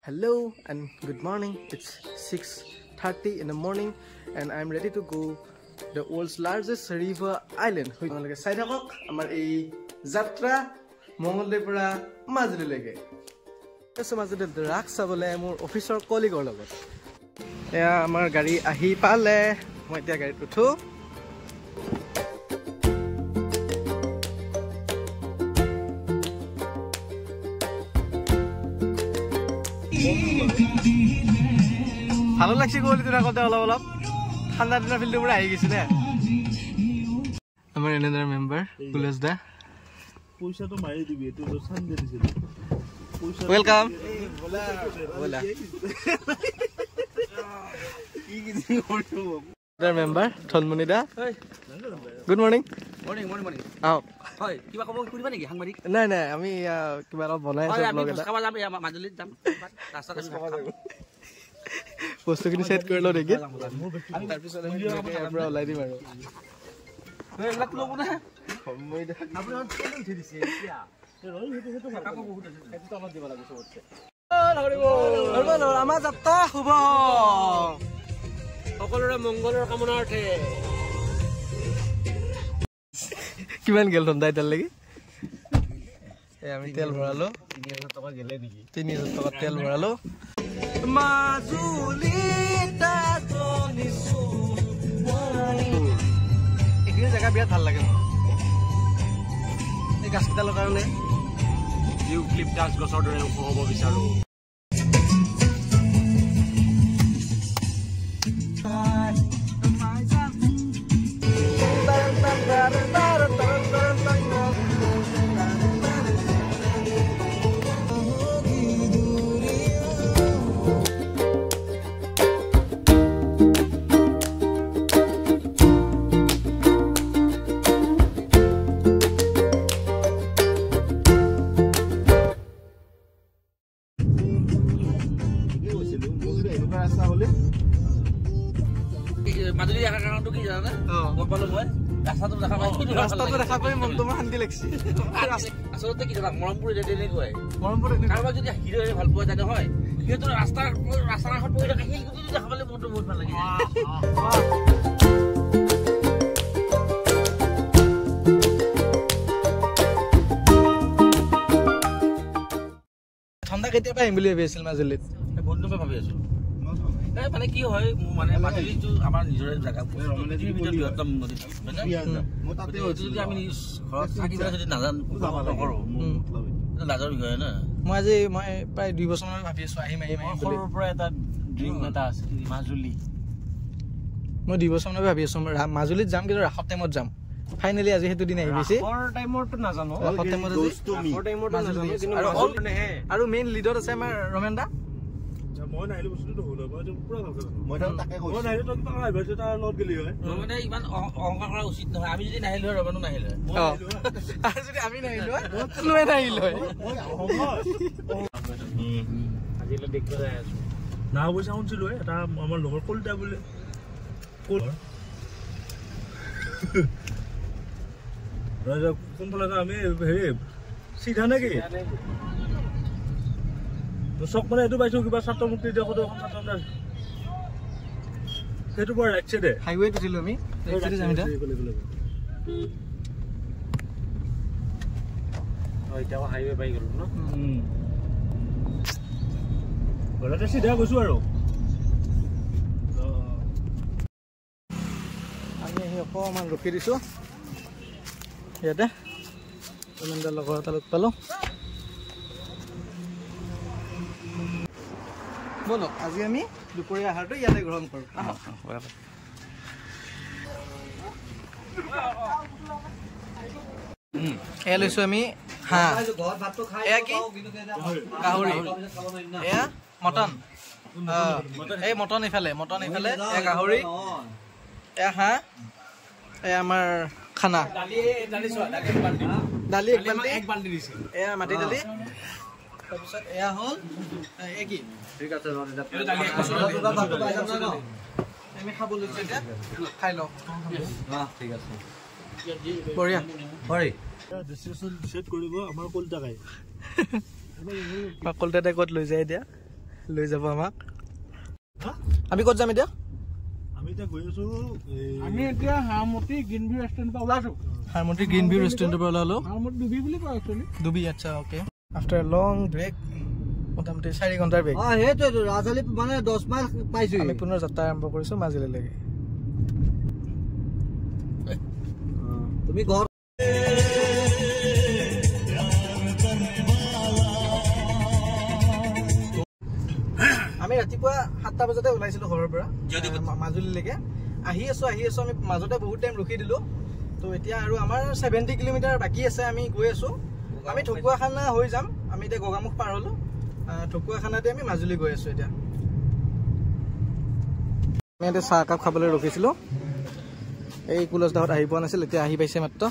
Hello and good morning. It's 6:30 in the morning and I'm ready to go the world's largest river island. Hoyalage sai thakok amar ei jatra Mongolde pura Majuli lege. Eso majute drag sabole mor officer colleague or logot. Ya amar gari ahi pale moi tia gari uthu. ভালো লাগছে গলি তোরা কথা অলপ অলপ ঠান্ডা দিনৰ ফিল্ডৰ পৰা আহি গৈছে না আমাৰ এনাদাৰ মেম্বাৰ কুলেশ দা পইচাটো মাৰি দিবি এটো সানডে দিছিল পইচা ওয়েলকাম বলা বলা কি কি করছো এনাদাৰ মেম্বাৰ থলমনি দা good morning morning morning morning আও হয় কিবা কব কৰিবা নেকি সাংবাদিক নাই নাই আমি কিবা অলপ বনাই আছো ব্লগ এটা খাবা যাম মাজুলীত যাম ৰাস্তাত খাম বস্তুখিনি সেট কৰি লও দেখি আমি তাৰ পিছত আমি পৰা ওলাই দিম আৰু এইবিলাক লব না মই আপুনি কোন উঠি দিছে এতিয়া ৰই হেতু কাকো বহুত আছে হেতু তলত দিব লাগে সবতে হৰবল আমাৰ যাত্ৰা শুভ সকলোৰে মংগলৰ কামনাৰ্থে কিমান গেল তন্দাই তাল লাগি আমি তেল ভৰালো 3000 টকা গেলে নেকি 3000 টকা তেল ভৰালো মাজুলীটা জনিছো এইখিনি জায়গা বিৰাট ভাল লাগে এই গাছকেইটালৰ কাৰণে ইউক্লিপটাছ গছৰ দৰে ওখ হ'ব বিচাৰো মাজুলী আহাৰ কাৰণটো কি জানা গপালো মই ৰাস্তাটো দেখা পাই মন তোমাৰ শান্তি লাগছে আসলতে কি জানা মৰমপুৰ যেনে কয় মৰমপুৰ কাৰোবাক যদি হিৰোৰে ভাল পোৱা যায় হয় সেইটো ৰাস্তাৰ কাষত পৰি থাকে সেইটো দেখা পালে মনটো বহুত ভাল লাগে ঠাণ্ডা কেতিয়া পাই আহিম বুলি ভাবি আছিল মাজুলীত বহুত দিনৰ পৰা ভাবি আছো মানে কি হয় মানে মাজুলীটো আমাৰ নিজৰে জায়গা বৃহত্তম নদী যদি আমি ঘৰত থাকি যদি নাজানো নকৰো লাজৰ বিষয় না মই আজি প্ৰায় 2 বছৰমান ভাবি আছো আহিম সৰুৰ পৰা এটা ড্ৰিম এটা আছে মাজুলী মই 2 বছৰমান ভাবি আছো মাজুলীত যাম কিন্তু ৰাসৰ টাইমত যাম ফাইনালি আজি হেতু দিন আহি গৈছে ৰাসৰ টাইমটো নাজানো ৰাসৰ টাইমত নাজানো কিন্তু আৰু মেইন লিডত আছে আমাৰ ৰমেনদা মই নাইলে বস্তুটো হলো মই পুৰা ভাল কৰিলো মই তাকে কৈছো মই নাইলে তো কিবা ভাইছে তাৰ লগত গলি হয় মানে ইমান অহংকাৰ কৰা উচিত নহয় আমি যদি নাহিলো ৰবানো নাহিলো আৰু যদি আমি নাহিলো লৈ নাহিলো মই অহংকাৰ আজিলে দেখতে যাই আছো না বই চাউনছিলো এটা আমাৰ লগৰ কলটা বলে কল ৰাজা কোন ফলে আমি হে সিধা নেকি সব মানে এটো পাইছো কিবা ছাত্ৰ মুক্তি দেখো তো ছাত্ৰ সেইটো পৰা ৰাখছে দে হাইৱে তো ছিল আমি ৰাখছে যামিটা ওইটাও হাইৱে পাই গলো ন বলতে সিধা গৈছো আৰু আমি অকমান ৰখি দিছো ইয়াতে অনন্দৰ লগৰ তালত পালো বলো আজি আমি দুপৰীয়া আহাৰটো ইয়াতে গ্ৰহণ কৰো এয়া লৈছো আমি হাঁহ এয়া কি গাহৰি এয়া মটন এই মটন ইফালে এয়া গাহৰি এয়া হাঁহ এয়া আমাৰ খানা দালি এক বাল্টি দিছে এয়া মাটি দালি তাৰপিছত এয়া হ'ল কি ঠিক আছে আমি খাব লৈছো এতিয়া খাই লওঁ ঠিক আছে বঢ়িয়া হয় ডিসিশন সেট কৰিব আমাৰ কলটা খাই কলটাতে ক'ত লৈ যায় এতিয়া লৈ যাব আমাক আমি ক'ত যাম এতিয়া আমি এতিয়া গৈ আছো আমি এতিয়া হাৰমতি গ্ৰীণ ভিউ ৰেষ্টুৰেণ্টৰ পৰা ওলাইছো হাৰমতি গ্ৰীণ ভিউ ৰেষ্টুৰেণ্টৰ পৰা ওলালো হাৰমতি ডুবি বুলি কয় একচুৱেলি ডুবি আচ্ছা okay after a long break মোটামুটি 4 ঘণ্টাৰ ব্ৰেক সেইটোৱেতো ৰাজালি মানে 10 মাইল পাইছো আমি পুনৰ যাত্ৰা আৰম্ভ কৰিছো মাজুলীলৈকে তুমি ঘৰ আমি ৰাতিপুৱা 7টা বজাতে ওলাইছিলো ঘৰৰ পৰা মাজুলীলৈকে আহি আছো আমি মাজতে বহুত টাইম ৰখি দিলো তো এতিয়া আৰু আমাৰ 70 কিলোমিটাৰ বাকি আছে আমি গৈ আছো আমি ঠকুৱাখানা হৈ যাম আমি এতিয়া গগামুখ পাৰ হলো ঠকুৱাখানাতে আমি মাজুলী গৈ আছো এতিয়া আমি এতিয়া চাহ কাপ খাবলৈ ৰখিছিলো এই কুলজদাহত আহি পোৱা নাছিল এতিয়া আহি পাইছে মাত্ৰ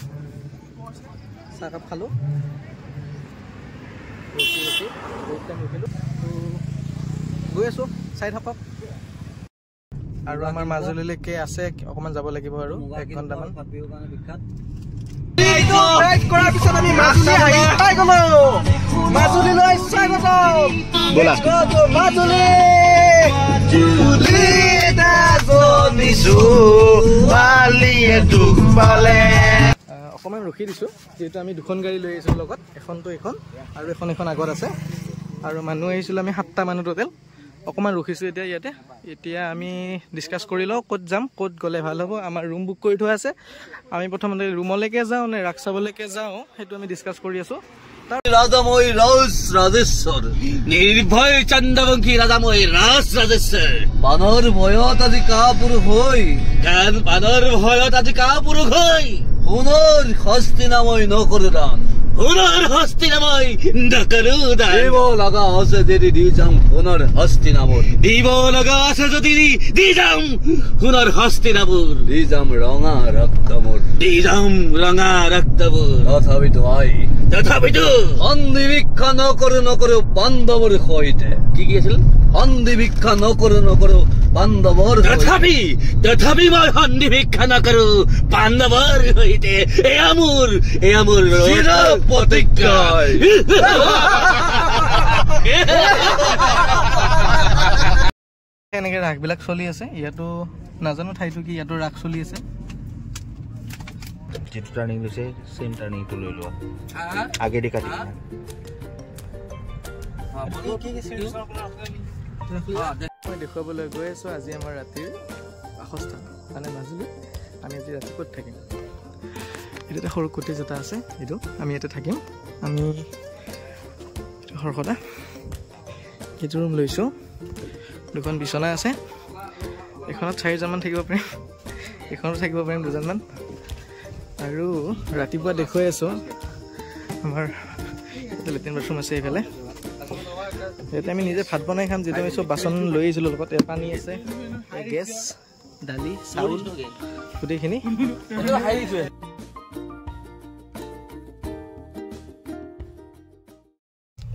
চাহ কাপ খালো গৈ আছো চাই থাকক আৰু আমাৰ মাজুলীলৈকে আছে অকমান যাব লাগিব আৰু 1 ঘণ্টামান অকমান ৰখি দিছো যেহেতু আমি দুখন গাড়ী লৈ আহিছো লগত এখনটো এখন আৰু এখন আগত আছে আৰু মানুহ আহিছিল আমি 7টা মানুহ টোটেল অকমান ৰখিছো এতিয়া আমি ডিসকাস কৰি লও ক'ত যাম ক'ত গলে ভাল হ'ব আমাৰ ৰুম বুক কৰি থোৱা আছে আমি প্ৰথমতে ৰুমলৈকে যাও নে ৰাক্সাবলৈকে যাও হেতু আমি ডিসকাস কৰি আছো রাজাময় রাজ রাজেশ্বর নির্ভয় চন্দ্রবঙ্কী রাজাময় রাজ রাজেশ্বর বানর ভয়ত আজি কাপুর হই জ্ঞান বানর ভয়ত আজি কাপুর হই পুনর হস্তিনাময় নকর দান হুনর হস্তিনাময় নকরু দান দেব লাগা আছে যদি দি যাম হুনর হস্তিনাময় দিব লাগা আছে যদি দি যাম হুনর হস্তিনাময় দি যাম রঙা রক্তমর দি যাম রঙা রক্তমর তথাপিতো সন্ধিভিক্ষা নকৰো বান্ধৱৰ সৈতে কি আছিল সন্ধিভিক্ষা নকৰো বান্ধৱৰ তথাপি মই সন্ধিভিক্ষা নকৰো বান্ধৱৰ সৈতে এয়া মোৰ প্ৰতিজ্ঞা এনেকে ৰাগবিলাক চলি আছে ইয়াতো নাজানো ঠাইটো কি ইয়াতো ৰাগ চলি আছে যেটো টাৰ্নিং লৈছে সেম টাৰ্নিং তো লৈ লোৱা আগে দি কাটি মই দেখুৱাবলৈ গৈ আছো আজি আমাৰ ৰাতিৰ বাসস্থান মানে মাজুলী আমি আজি ৰাতি ক'ত থাকিম এটা সৰু কোটেজ এটা আছে এইটো আমি ইয়াতে থাকিম আমি হৰখদা এইটো ৰুম লৈছো দুখন বিছনা আছে এখনত 4জনমান থাকিব পাৰিম এখনত থাকিব পাৰিম 2জনমান আৰু ৰাতিপুৱা দেখুৱাই আছো আমাৰ লেট্ৰিন বাথৰুম আছে এইফালে ইয়াতে আমি নিজে ভাত বনাই খাম যেটা আমি সব বাচন লৈ আহিছিলো লগত পানী আছে গেছ দালি চাউল গোটেইখিনি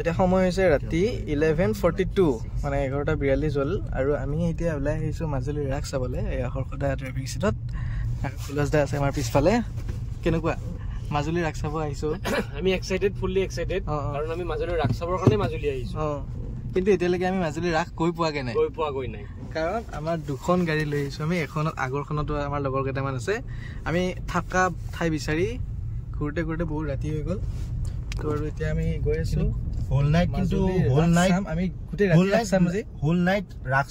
এটা সময় হৈছে ৰাতি 11:42 মানে 11:42 হ'ল আৰু আমি এতিয়া ওলাই আহিছো মাজুলী ৰাগ চাবলৈ এই হৰখদা ট্ৰেফিক সিটত আৰু কুলজদা আছে আমাৰ পিছফালে কেনেকুৱা মাজুলী ৰাগ চাব আহিছো আমি এক্সাইটেড ফুললি এক্সাইটেড কাৰণ আমি মাজুলী ৰাগ চাবৰ কাৰণে মাজুলী আহিছো কিন্তু এতিয়ালৈকে আমি মাজুলী ৰাগ গৈ পোৱাগে নাই কাৰণ আমাৰ দুখন গাড়ী লৈ আহিছো আমি এখনত আগৰখনতো আমাৰ লগৰ কেইটামান আছে আমি থাকা ঠাই বিচাৰি ঘূৰতে বহুত ৰাতি হৈ গ'ল তো আৰু এতিয়া আমি গৈ আছো হোল নাইট কিন্তু হোল নাইট আমি গোটেই ৰাতি ৰাগ চাম আজি হোল নাইট ৰাগ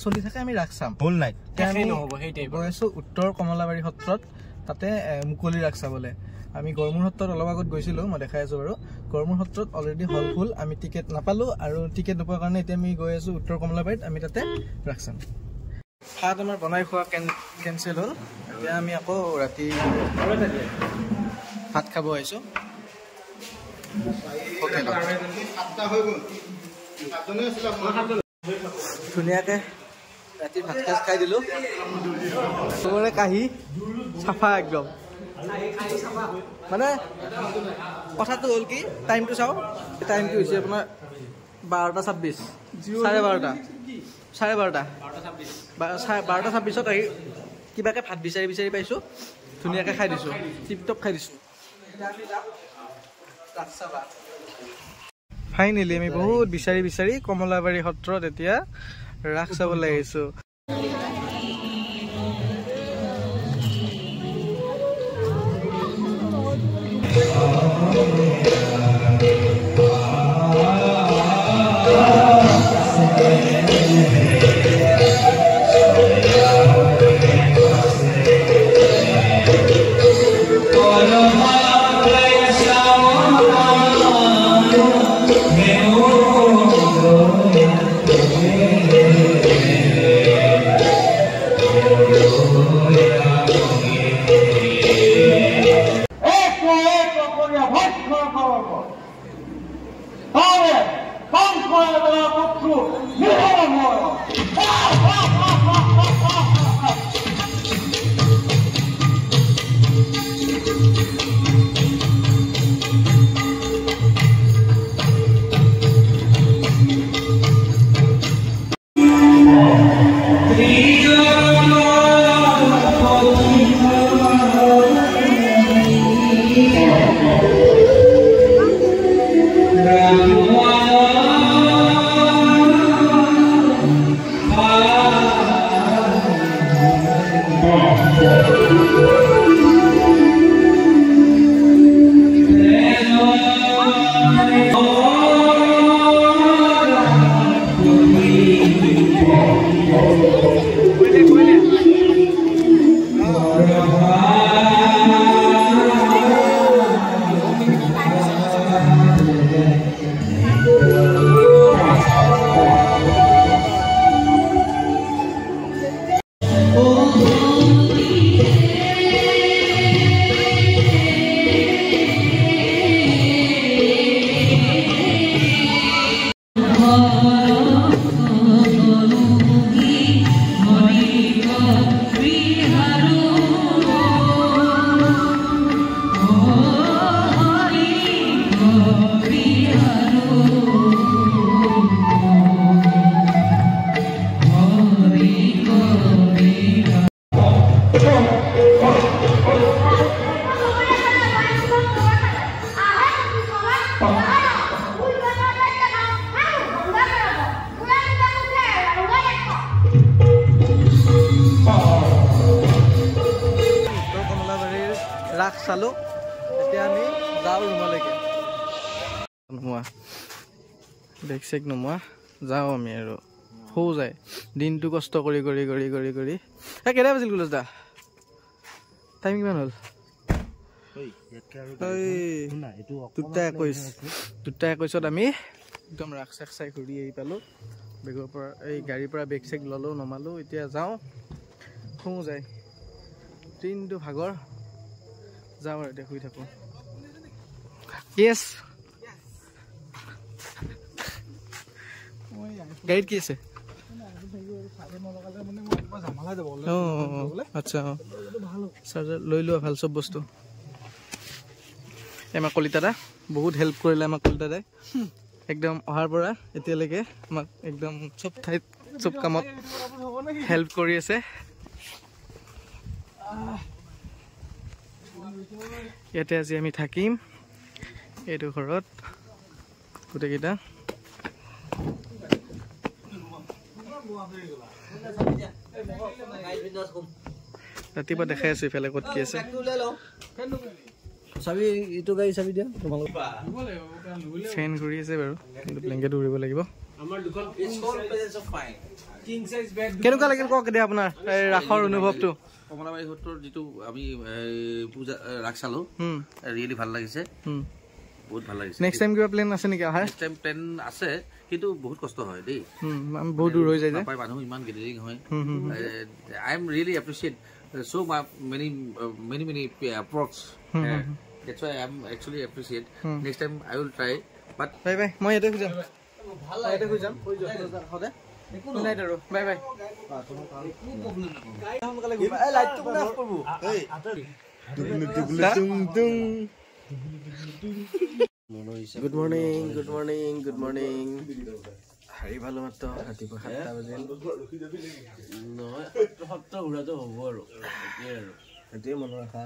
চলি থাকে আমি ৰাগ চাম হোল নাইট আমি নহব সেই টাইপ গৈ আছো উত্তৰ কমলাবাৰী সত্ৰত তাতে মুকলি ৰাগ চাবলৈ আমি গড়মূৰ সত্ৰত অলপ আগত গৈছিলো মই দেখাই আছো বাৰু গড়মূৰ সত্ৰত অলৰেডি হল ফুল আমি টিকেট নাপালো আৰু টিকেট নোপোৱাৰ কাৰণে এতিয়া আমি গৈ আছো উত্তৰ কমলাবাৰীত আমি তাতে ৰাগ চাম ভাত আমাৰ বনাই খোৱা কেনচেল হ'ল এতিয়া আমি আকৌ ৰাতি ভাত খাব আহিছো ধুনীয়াকে ৰাতি ভাত সাজ খাই দিলো চবৰে কাহি চাফা একদম মানে কথাটো হ'ল কি টাইমটো চাওঁ টাইমটো হৈছে আপোনাৰ 12:26 12:30 12:26 আহি কিবাকে ভাত বিচাৰি পাইছো ধুনীয়াকে খাই দিছো টিপটপ খাই দিছো ফাইনেলি আমি বহুত বিচাৰি বিচাৰি কমলাবাৰী সত্ৰত এতিয়া ৰাস চাবলৈ আহিছো। ৰাস চালো, এতিয়া আমি যাওঁ ৰুমলৈকে। বেগ চেগ নোমোৱা যাওঁ আমি আৰু সৌ যায় দিনটো কষ্ট কৰি কৰি কৰি কৰি কৰি কেইটা বাজিল কুলজ দা? টাইম কিমান হ'ল? 2:21 আমি একদম ৰাস চাক চাই ঘূৰি আহি পালোঁ। বেগৰ পৰা এই গাড়ীৰ পৰা বেগ চেগ ল'লোঁ, নমালোঁ। এতিয়া যাওঁ, সৌ যায় দিনটো ভাগৰ, যাওঁ আৰু এতিয়া শুই থাকোঁ। য়েছ, গাড়ীত কি আছে? আচ্ছা, চাৰ্জাৰ লৈ লোৱা ভাল চব বস্তু। আমাক কলিতা দা বহুত হেল্প কৰিলে, আমাক কলিতা দাই একদম অহাৰ পৰা এতিয়ালৈকে আমাক একদম চব ঠাইত চব কামত হেল্প কৰি আছে। ইয়াতে আজি আমি থাকিম, এইটো ঘৰত গোটেইকেইটা। ৰাতিপুৱা দেখাই আছো ইফালে ক'ত কি আছে। ফেন ঘূৰি আছে বাৰু, কিন্তু ব্লেংকেট উৰিব লাগিব। কেনেকুৱা লাগিল কওক এতিয়া আপোনাৰ ৰাসৰ অনুভৱটো? কমলাবাৰী সত্ৰৰ যিটো আমি পূজা ৰাস চালো, ৰিয়েলি ভাল লাগিছে, বহুত ভাল লাগিছে। নেক্সট টাইম কিবা প্লেন আছে নেকি অহাৰ? নেক্সট টাইম প্লেন আছে, কিন্তু বহুত কষ্ট হয় দেই, বহুত দূৰ হৈ যায় যে, মানুহ ইমান গেদাৰিং হয়। I am really appreciate so many props. That's why I'm actually appreciate. Next time I will try. But bye bye. মই এতে খুজাম। এতে খুজাম। হদে। Good night আৰু bye bye. এই লাইটটো কোনে অফ কৰব? এই Good morning, good morning, good morning. হাৰি ভালো মাত্ৰ ৰাতিপুৱা 7টা বাজিল। নহয় 7টা উৰাটো হ'ব আৰু এতিয়া মনৰ আশা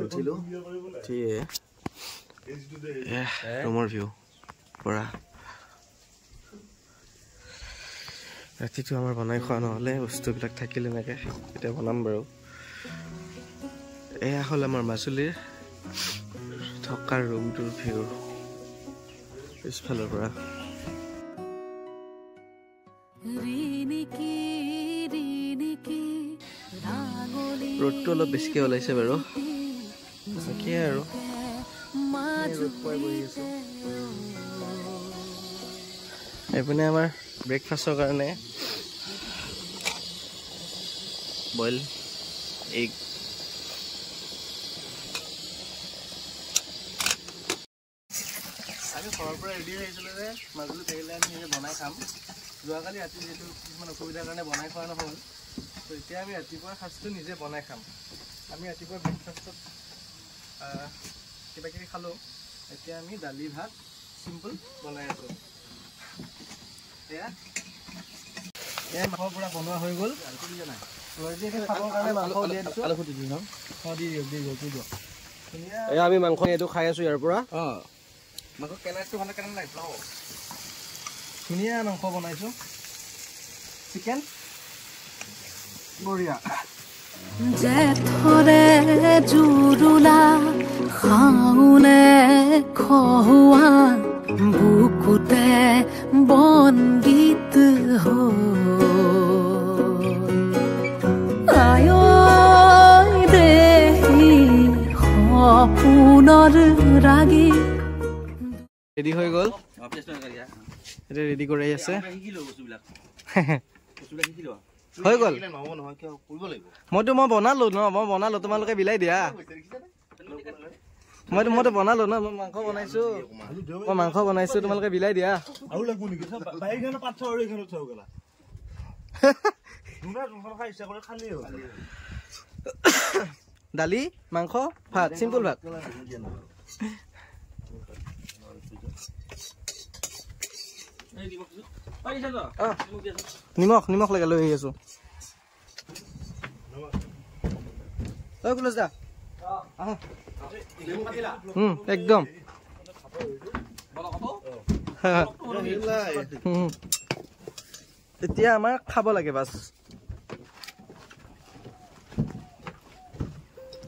উঠিলোঁ, উঠিয়ে ৰুমৰ ভিউ পৰা ৰাতিটো আমাৰ বনাই খোৱা নহ'লে বস্তুবিলাক থাকিলে এনেকৈ এতিয়া বনাম বাৰু এয়া হ'ল আমাৰ মাজুলীৰ থকাৰ ৰুমটোৰ ভিউ পিছফালৰ পৰা ৰ'দটো অলপ বেছিকৈ ওলাইছে বাৰু বাকী আৰু এইপিনে আমাৰ ব্ৰেকফাষ্টৰ কাৰণে বইল এগ আমি ঘৰৰ পৰা ৰেডি হৈ আহিছিলোঁ যে মাজুলীত আহিলে আমি নিজে বনাই খাম যোৱাকালি ৰাতি যিহেতু কিছুমান অসুবিধাৰ কাৰণে বনাই খোৱা নহ'ল তো এতিয়া আমি ৰাতিপুৱাৰ সাঁজটো নিজে বনাই খাম আমি ৰাতিপুৱা ব্ৰেকফাষ্টত কিবা কিবি খালোঁ এতিয়া আমি দালি ভাত চিম্পল বনাই আছোঁ এয়া মাংস পুৰা বনোৱা হৈ গ'ল আমি মাংস এইটো খাই আছোঁ ইয়াৰ পৰা ধুনীয়া মাংস বনাইছোঁ চিকেন বঢ়িয়া জেঠৰে জুৰুলা খাওনে খোৱা বুকুতে বন্দিত আয় দেহি সপোনৰ ৰাগী ৰেডি হৈ গ'ল এতিয়া ৰেডি কৰি আছে হৈ গ'ল মইতো বনালোঁ ন মই বনালোঁ তোমালোকে বিলাই দিয়া মইতো বনালোঁ ন মই মাংস বনাইছোঁ তোমালোকে বিলাই দিয়া দালি মাংস ভাত চিম্পল ভাত নিমখ লাগে লৈ আহি আছো একদম এতিয়া আমাৰ খাব লাগে বাছ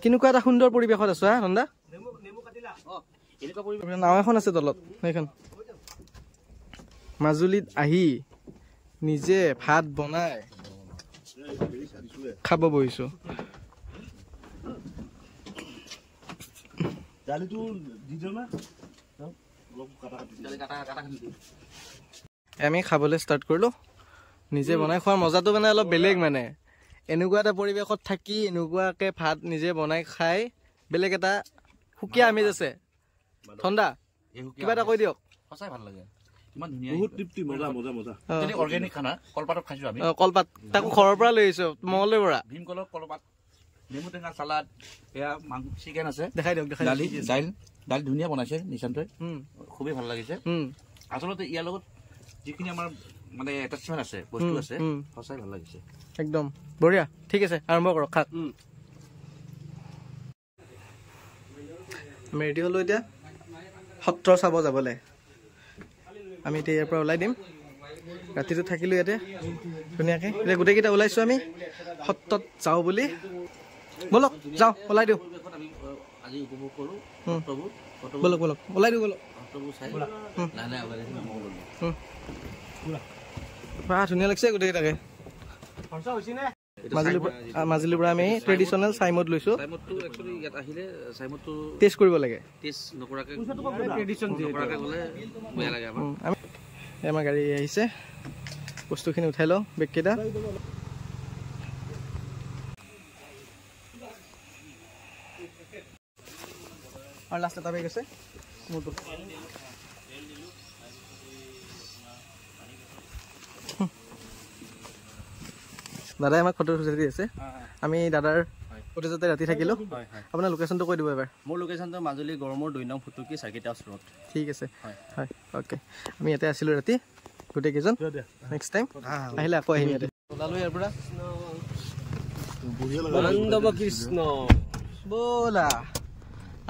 কেনেকুৱা এটা সুন্দৰ পৰিৱেশত আছো হা নন্দা নাও এখন আছে তলত সেইখন মাজুলীত আহি নিজে ভাত বনাই খাব বহিছো আমি খাবলৈ ষ্টাৰ্ট কৰিলো নিজে বনাই খোৱাৰ মজাটো মানে অলপ বেলেগ মানে এনেকুৱা এটা পৰিৱেশত থাকি এনেকুৱাকে ভাত নিজে বনাই খাই বেলেগ এটা সুকীয়া আমেজ আছে ঠাণ্ডা কিবা এটা কৈ দিয়ক সঁচাই ভাল লাগে ইমান ধুনীয়া বহুত তৃপ্তি মজা অৰ্গেনিক খানা কলপাতত খাইছো আমি কলপাত তাকো ঘৰৰ পৰা লৈ আহিছো মঙলৰ পৰা ভীমকলৰ কলপাত নেমু টেঙা চালাড এয়া মাংস চিকেন আছে দেখাই দিয়ক দাইল ধুনীয়া বনাইছে নিশান্তই খুবেই ভাল লাগিছে আচলতে ইয়াৰ লগত যিখিনি আমাৰ মানে এটাচমেণ্ট আছে বস্তু আছে সঁচাই ভাল লাগিছে একদম বঢ়িয়া ঠিক আছে আৰম্ভ কৰক খাক আমি ৰেডি হ'লো এতিয়া সত্ৰ চাব যাবলৈ আমি এতিয়া ইয়াৰ পৰা ওলাই দিম ৰাতিটো থাকিলোঁ ইয়াতে ধুনীয়াকৈ এতিয়া গোটেইকেইটা ওলাইছোঁ আমি সত্ৰত যাওঁ বুলি বলক যাওঁ ওলাই দিওঁ বলক ওলাই দিওঁ বলক ধুনীয়া লাগিছে গোটেইকেইটাকে মাজুলীৰ পৰা আমি ট্ৰেডিশ্যনেল চাইমদ লৈছোঁ টেষ্ট কৰিব লাগে আমাৰ গাড়ী আহিছে বস্তুখিনি উঠাই লওঁ বেগকেইটা আৰু লাষ্ট এটা বেগ আছে মোৰটো দাদাই আমাক ফটো দি আছে আমি দাদাৰ ফটোজতে ৰাতি থাকিলোঁ আপোনাৰ লোকেশ্যনটো কৈ দিব এবাৰ মোৰ লোকেশ্যনটো মাজুলী গড়মূৰ 2 নং ফুটুকী চাৰ্কিট হাউচ ৰোড ঠিক আছে হয় অ'কে আমি ইয়াতে আছিলোঁ ৰাতি গোটেইকেইজন নেক্সট টাইম আহিলে আকৌ আহিম ইয়াতে ওলালোঁ ইয়াৰ পৰা কৃষ্ণ ব'লা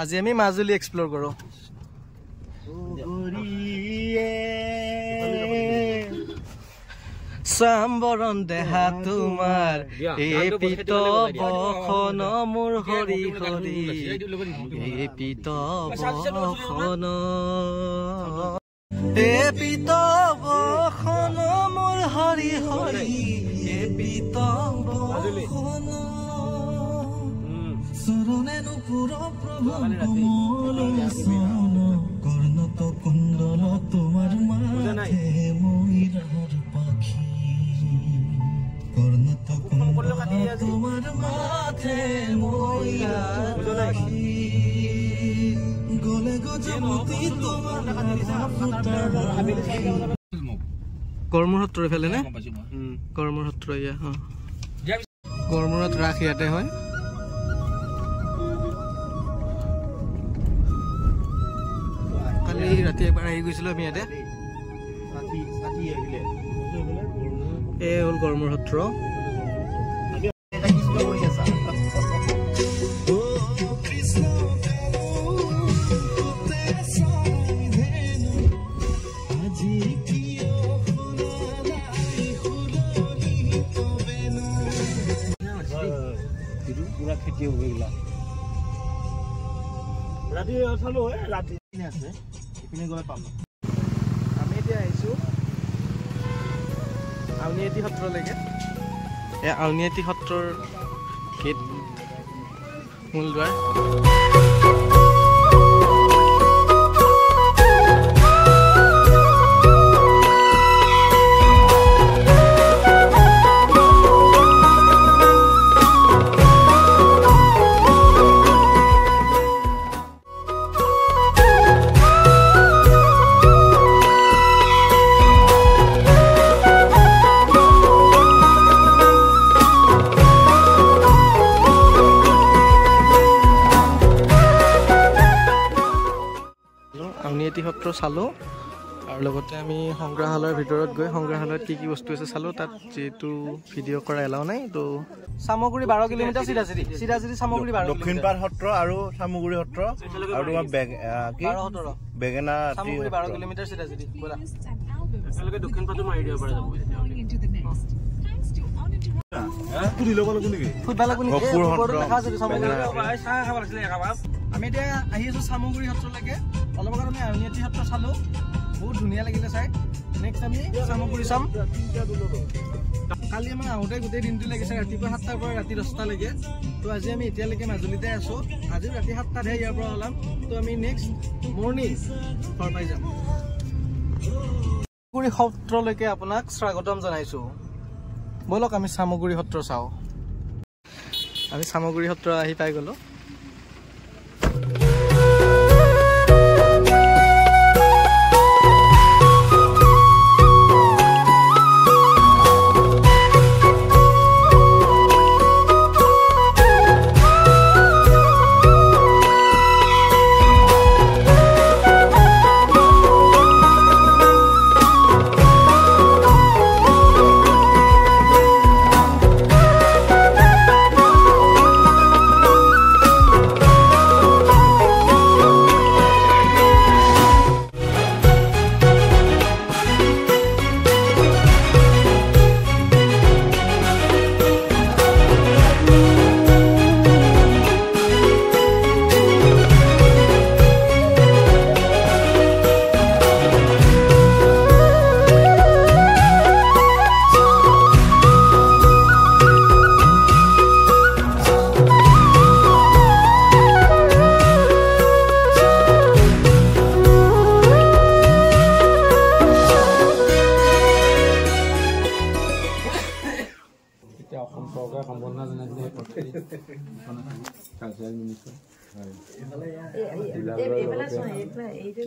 আজি আমি মাজুলী এক্সপ্ল'ৰ কৰোঁ সাম্বৰণ দেহা তোমাৰ এই পিত বখন মোৰ হৰি হৰি এই পিত বখন এই পিত বখন মোৰ হৰি হৰি এই পিত বখন চৰণেনো পুৰ প্ৰভু কৰ্ণত কুণ্ডল তোমাৰ মাথে ময়ূৰৰ পাখি কৰ্ণত কুণ্ডল তোমাৰ মাথে ময়ূৰৰ পাখি গলে গজমতি তোমাৰ গড়মূৰ সত্ৰ এইফালে নে গড়মূৰ সত্ৰ ইয়া গড়মূৰত ৰাস ইয়াতে হয় ৰাতি এবাৰ আহি গৈছিলো আমি ইয়াতে এই হ'ল গড়মূৰ সত্ৰ পুৰা খেতি হ'ব এইগিলা ৰাতি চালো ৰাতি আছে ইপিনে গৈ পাম আমি এতিয়া আহিছোঁ আউনীআটী সত্ৰলৈকে এই আউনীআটী সত্ৰৰ গেট মূল দুৱাৰ আউনীআটী সত্ৰ চালোঁ আৰু লগতে আমি সংগ্ৰহালয়ৰ ভিতৰত গৈ সংগ্ৰহালয়ত কি কি বস্তু আছে চালোঁ তাত যিহেতু ভিডিঅ' কৰা এলাও নাই তো চামগুৰি 12 কিলোমিটাৰ চিধাচিধি চামগুৰি 12 দক্ষিণপাট সত্ৰ আৰু চামগুৰি সত্ৰ আৰু তোমাৰ বেগেনা চামগুৰি 12 কিলোমিটাৰ চিধাচিধি বলা একেলগে দক্ষিণপাটো মাৰি দিব পৰা যাব আমি এতিয়া আহি আছো চামগুৰি সত্ৰলৈকে অলপ আগত আমি আউনীআটী সত্ৰ চালো বহুত ধুনীয়া লাগিলে চাই নেক্সট আমি চামগুৰি চাম কালি আমাৰ আহোঁতে গোটেই দিনটো লাগিছে ৰাতিপুৱা 7টাৰ পৰা ৰাতি 10টালৈকে তো আজি আমি এতিয়ালৈকে মাজুলীতে আছো আজিও ৰাতি 7টাতহে ইয়াৰ পৰা ওলাম তো আমি নেক্সট মৰ্ণিং ঘৰ পাই যাম চামগুৰি সত্ৰলৈকে আপোনাক স্বাগতম জনাইছো বলক আমি চামগুৰি সত্ৰ চাওঁ আমি চামগুৰি সত্ৰ আহি পাই গলো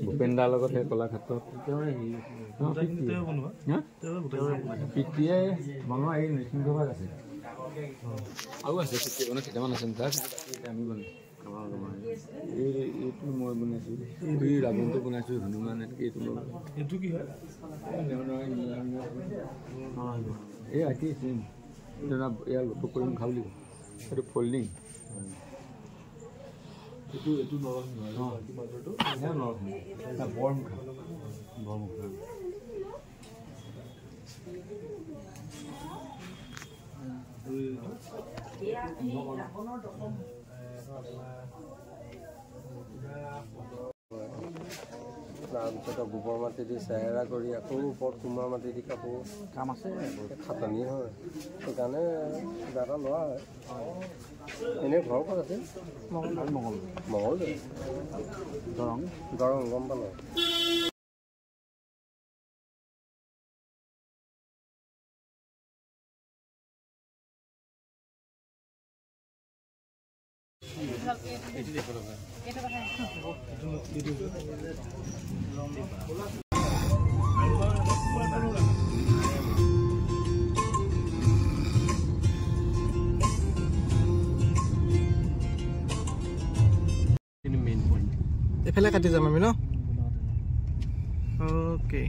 ভূপেন্দাৰ লগত সেই কলাক্ষেত্ৰত পিতৃয়ে বনোৱা এই নৃসিংহভাগ আছে আৰু আছে কেইটামান আছে তাত আমি বনাইছোঁ এইটো মই বনাইছোঁ এই ৰাৱণটো বনাইছোঁ হনুমান এইটো এইটো কি হয় এই আঁকি চিম ইয়াৰ লুটু কৰিম খাব লাগিব এইটো ফল্ডিং এইটো নৰসিংহ মাজৰটো নৰসিংহ বৰমুখা তাৰপিছত গোবৰ মাটি দি চেহেৰা কৰি আকৌ ওপৰত কুমাৰ মাটি দি কাপোৰ কাম আছে খাটনি হয় সেইকাৰণে কিবা এটা লোৱা হয় এনেই ঘৰ ক'ত আছে মঙল দৰং গম পালোঁ এফালে কাটি যাম আমি ন okay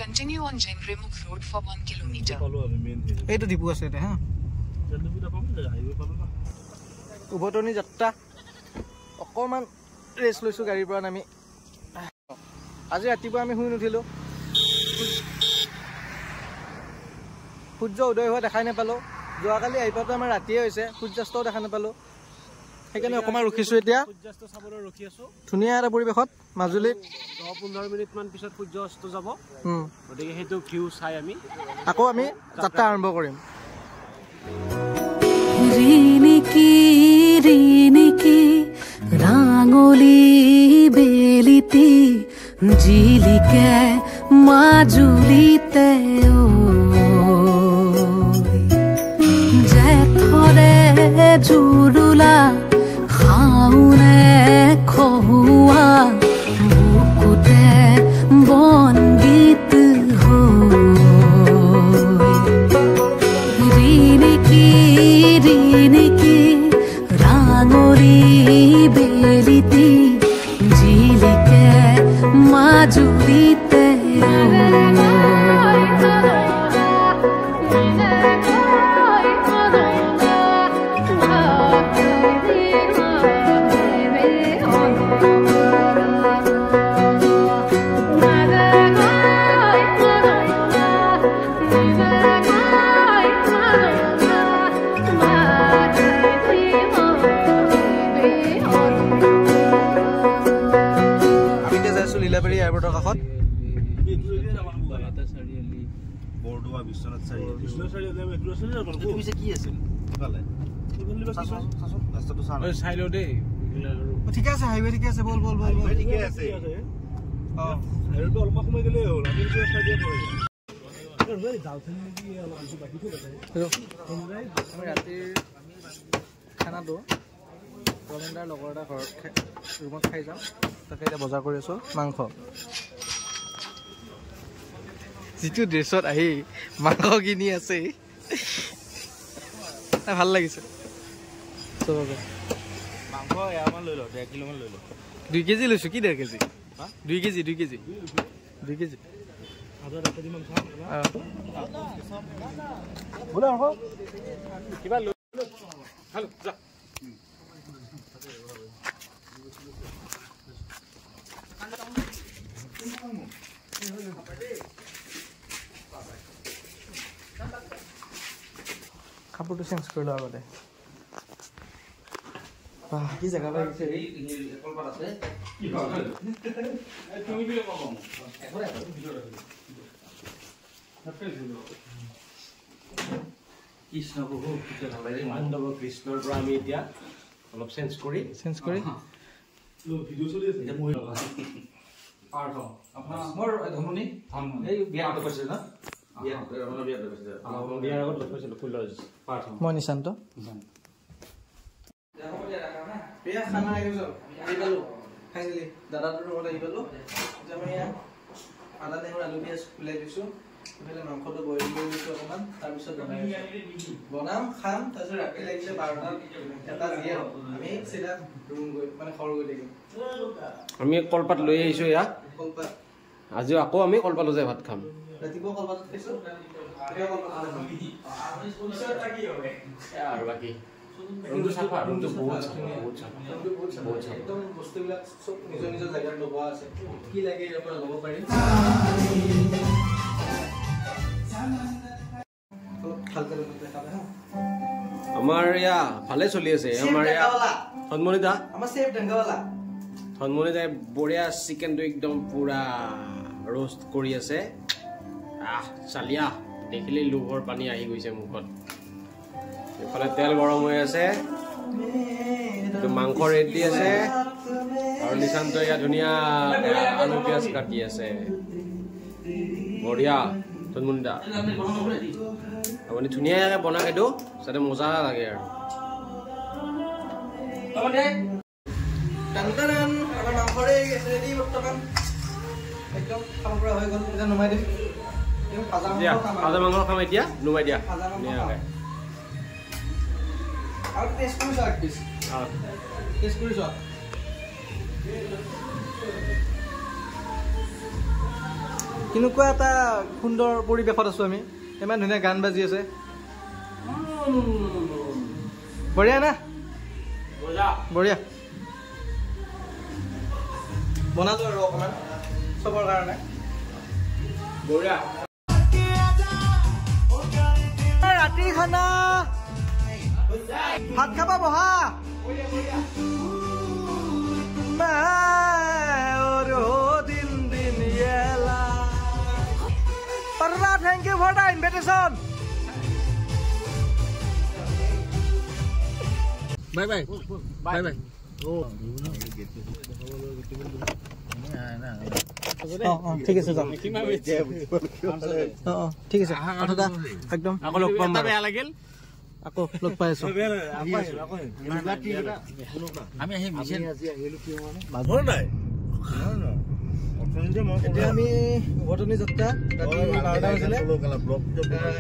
Continue on Jenremukh Road for 1 kilometer. এইটো ডিপু আছে এটা হা উভতনি যাত্ৰা অকণমান ৰেষ্ট লৈছোঁ গাড়ীৰ পৰা নামি আজি ৰাতিপুৱা আমি শুই নুঠিলোঁ সূৰ্য উদয় হোৱা দেখাই নাপালোঁ যোৱাকালি আহি পাওঁতে আমাৰ ৰাতিয়ে হৈছে সূৰ্যাস্তও দেখা নাপালোঁ সেইকাৰণে অকণমান ৰখিছোঁ এতিয়া সূৰ্যাস্ত চাবলৈ ৰখি আছোঁ ধুনীয়া এটা পৰিৱেশত মাজুলীত 10-15 মিনিটমান পিছত সূৰ্য অস্ত যাব গতিকে সেইটো ভিউ চাই আকৌ আমি যাত্ৰা আৰম্ভ কৰিম ৰিনিকি ৰাঙলি বেলিতি জিলিকে মাজুলিতে জেঠৰে জুৰুলা খাউনে খহুয়া বুকুতে বনগীত ৰিনিকি ৰাঙলি বেলিতি জিলিকে মাজুলিতে লীলাবাৰী এয়াৰপৰ্টৰ কাষত বৰদোৱা বিশ্বনাথ চাৰিআলি কি আছে চাই লওঁ দেই ঠিকে আছে হাইৱে ঠিকে আছে বল বল বল ঠিকে আছে অলপ সময় গ'লেই হ'ল আমি ৰাতিৰ খানাটো ৰমেন্দাৰ লগৰ এটা ঘৰত ৰুমত খাই যাম তাকে এতিয়া বজাৰ কৰি আছোঁ মাংস যিটো ড্ৰেছত আহি মাংস কিনি আছে ভাল লাগিছে চবকে মাংস এয়াৰমান লৈ লওঁ 1 কিলোমান লৈ লওঁ 2 কেজি লৈছোঁ কি 1.5 কেজি 2 কেজি 2 কেজি 2 কেজি কিবা লৈ হেল্ল' যা কাপোৰটো চেঞ্জ কৰি লোৱাৰ আগতে কি জেগা লাগিছে কৃষ্ণৰ পৰা আমি এতিয়া অলপ চেঞ্জ কৰি মই নিশান্ত দাদাটোৰ লগত আহি পালোঁ আদা নহৰু আলু পিঁয়াজ ওলাই দিছোঁ এইফালে মাংসটো বইল কৰি দিছোঁ অকণমান তাৰপিছত বনাম খাম তাৰপিছত ৰাতি লাগিলে 12টাত এটা যিয়ে হওক আমি চিধা ৰুম গৈ মানে ঘৰ গৈ থাকিম আমি কলপাত লৈ আহিছোঁ এয়া কলপাত আজিও আকৌ আমি কলপাতত যাই ভাত খাম ৰাতিপুৱা কলপাতত খাইছোঁ আৰু বাকী ৰুমটো চাফা ৰুমটো বহুত একদম বস্তুবিলাক চব নিজৰ নিজৰ জেগাত লগোৱা আছে কি লাগে ইয়াৰ পৰা ল'ব পাৰিম আমাৰ ইয়া ভালে চলি আছে আমাৰ ইয়া থনমনিদা আমাৰ সেফ ডংগাৱালা থনমনিদাই বঢ়িয়া চিকেনটো একদম পুৰা रोस्ट কৰি আছে চালিয়া দেখিলে লোভৰ পানী আহি গৈছে মুখত এফালে তেল গৰম হৈ আছে তো মাংস ৰেডি আছে আৰু নিশান্ত ইয়া ধুনিয়া আলু পিয়াজ কাটি আছে বঢ়িয়া থনমনিদা আপুনি ধুনিয়াকৈ বনাই দিও যাতে মজা লাগে আৰু টানটান আমাৰ মাংসৰে ৰেডি বৰ্তমান একদম খাব পৰা হৈ গ'ল এটা নুমাই দিম ভাজা মাংস খাম এতিয়া নুমাই দিয়া আৰু টেষ্ট কৰি চোৱা প্লিজ টেষ্ট কৰি চোৱা কেনেকুৱা এটা সুন্দৰ পৰিৱেশত আছো আমি ইমান ধুনীয়া গান বাজি আছে বঢ়িয়া না বঢ়িয়া বনালো আৰু অকণমান চবৰ কাৰণে বঢ়িয়া ৰাতিৰ খানা ভাত খাবা বহা Thank you for the invitation. Bye bye. Bye bye. ঠিক আছে যাও ঠিক আছে একদম আকৌ লগ পাম বেয়া লাগিল আকৌ লগ পাই আছো আমি আহি মিছেন মাধুৰ নাই এতিয়া আমি উভতনি যাত্ৰা ৰাতি 12টা বাজিলে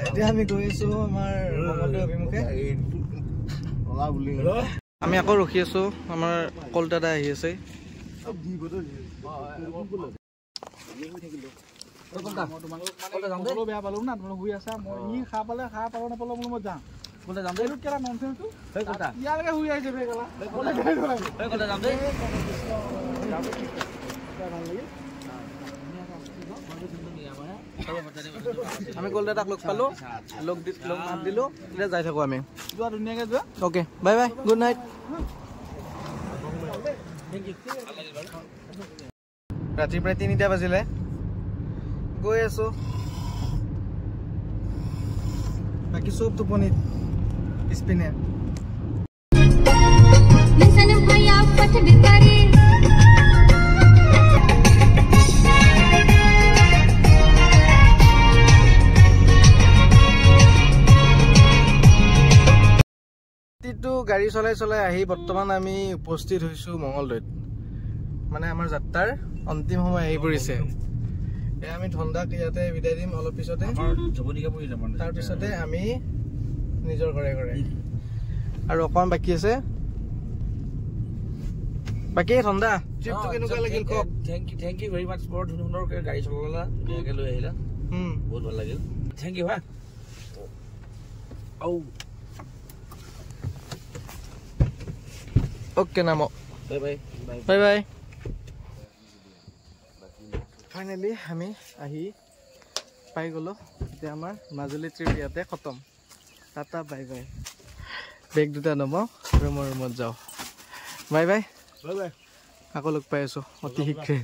এতিয়া আমি গৈ আছো আমাৰ মংগলদৈ অভিমুখে আমি আকৌ ৰখি আছো আমাৰ কলকাতা আহি আছে বেয়া পালো না তোমালোক শুই আছা মই ই খা পালে খা পাব নাপালো মই যাম কোনটা যাম দেই কেলা ননসেন্সটো এই কথা ইয়ালৈকে শুই আহিছে বে কেলা এই কথা যাম দেই আমি কলকাতাক লগ পালো লগ মাত দিলো এতিয়া যাই থাকো আমি যোৱা ধুনীয়াকে যোৱা okay bye bye good night ৰাতি প্ৰায় 3টা বাজিলে গৈ আছো বাকি সব টোপনিত পিছপিনে গাড়ী চলাই চলাই আহি বৰ্তমান আমি উপস্থিত হৈছো মংগলদৈত মানে আমাৰ যাত্ৰাৰ অন্তিম সময় আহি পৰিছে আমি ধন্দাক ইয়াতে বিদায় দিম অলপ পিছতে তাৰ পিছতে আমি নিজৰ ঘৰে ঘৰে আৰু অকমান বাকি আছে বাকি ধন্দা ট্ৰিপটো কেনেকুৱা লাগিল কক থ্যাংক ইউ ভেৰি মাচ বৰ ধুনীয়াকৈ গাড়ী চলালা ধুনীয়াকৈ লৈ আহিলা বহুত ভাল লাগিল থ্যাংক ইউ হা আও ओके नामो bye bye bye bye finally हमें आही पाई गलो ते आमार মাজুলী ट्रिप याते खतम टाटा बाय बाय बेग दुटा नमो रूमत जाओ बाय बाय बाय बाय आको लग पाइ आछो अति शीघ्रे